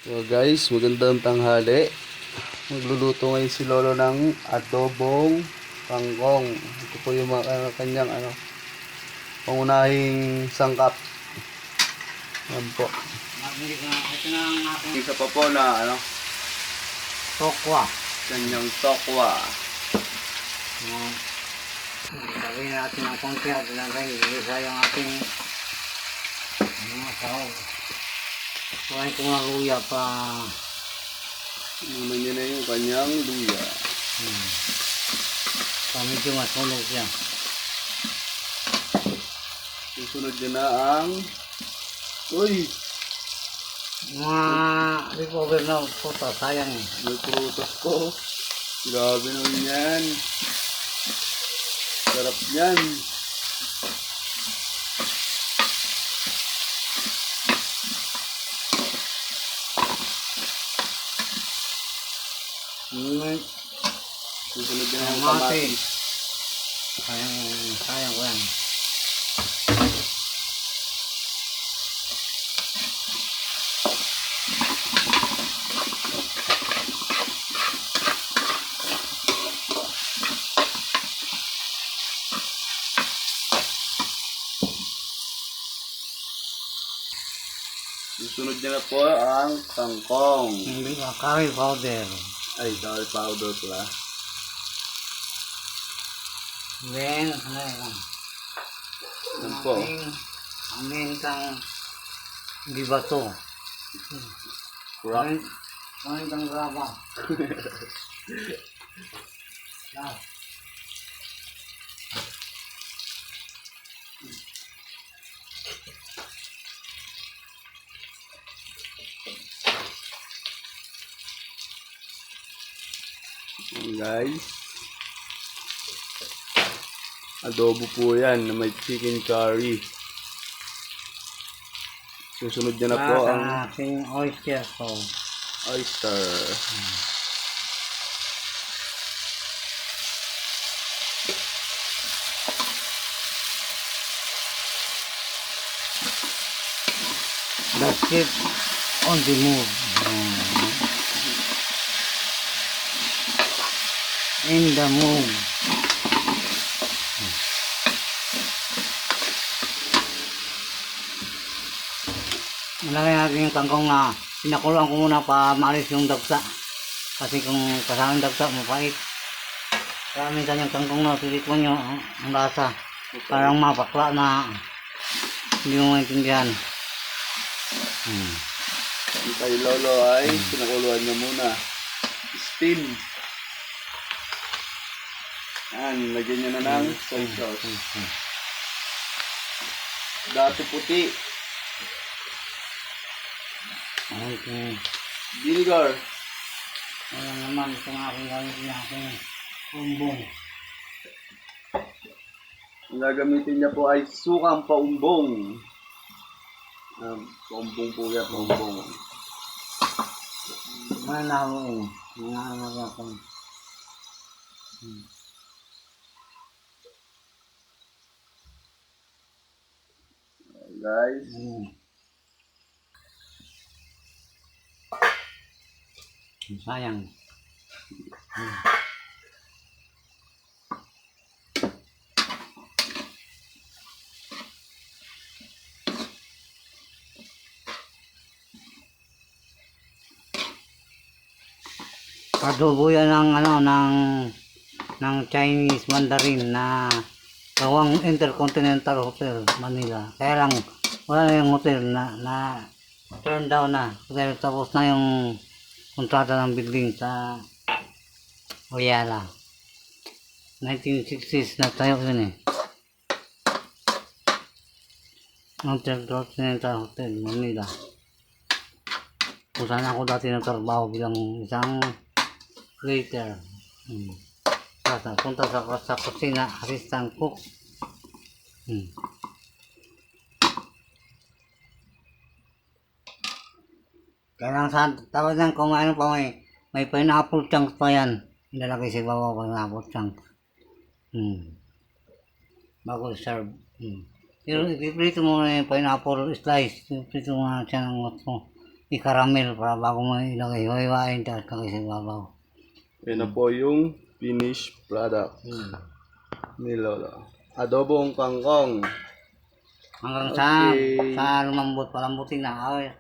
So guys, magandang tanghali. Magluluto ngayon si Lolo ng adobong kangkong. Ito po yung kanyang pangunahing sangkap. Yan po. Ito na ang aking Isa pa po na tokwa. kanyang tokwa. Gawin natin ang konti at nilagay. Isa yung ating mga sahog. Kuhain ko nga luya pa. Naman niya na yung kanyang luya. Medyo masunog siya. Susunod niya na ang Mga recover na puto, sayang eh. may prutas ko. Grabe naman yan. Sarap yan. Susunod niya na ang kamatis. Sayang ko yan. Susunod niya na po ang kangkong. Hindi ka curry powder. Ay, curry powder pala. Then, ano yan? Yan po. Amin kang di bato. Rock. Amin kang graba. Guys, adobo po yan na may chicken curry. Susunod niya na po ang ating oyster ko. oyster. The ship on the move. In the moon. Nalagay natin yung kangkong na pinakuloan ko muna para maalis yung dagsa. Kasi kung kasama yung dagsa, mapait. Kaya minsan yung kangkong na silikon nyo ang lasa. Parang mapakla na hindi mo maintindihan. Yung kay Lolo ay pinakuluan niya muna. Steam. Yan, lagyan niya na ng soy sauce. Dato puti. Okay. Vinegar. Ayan naman, ito nga aking gamit niya aking umbong. Ang gagamitin niya po ay sukang paumbong. Paumbong po yan, paumbong. Mga nahuin. Mga anak ako. Guys. Sayang. Adobo yan ng Chinese Mandarin na gawang Intercontinental Hotel Manila. Kaya lang wala na yung hotel na turn down na. Kasi tapos na yung kontrata ng building sa Oyala. 1960s na tayo yun eh. Intercontinental Hotel Manila. Kung saan ako dati nagtrabaho bilang isang waiter. Punta sa kusina, assistant cook. Kaya lang sa tawag lang kung ano pa may pineapple chunks pa yan. Nilalagay sa ibabaw pineapple chunks. Bago serve. Pero ipiprito mo na yung pineapple slice. Ipiprito mo na siya ng mo. i-caramel para bago mo ilagay. Hiwain tapos kagay sa babaw. Yan na po yung finished product ni Lolo. Adobong kangkong. Hanggang sa Okay. sa lumambot, palambutin na. Ay,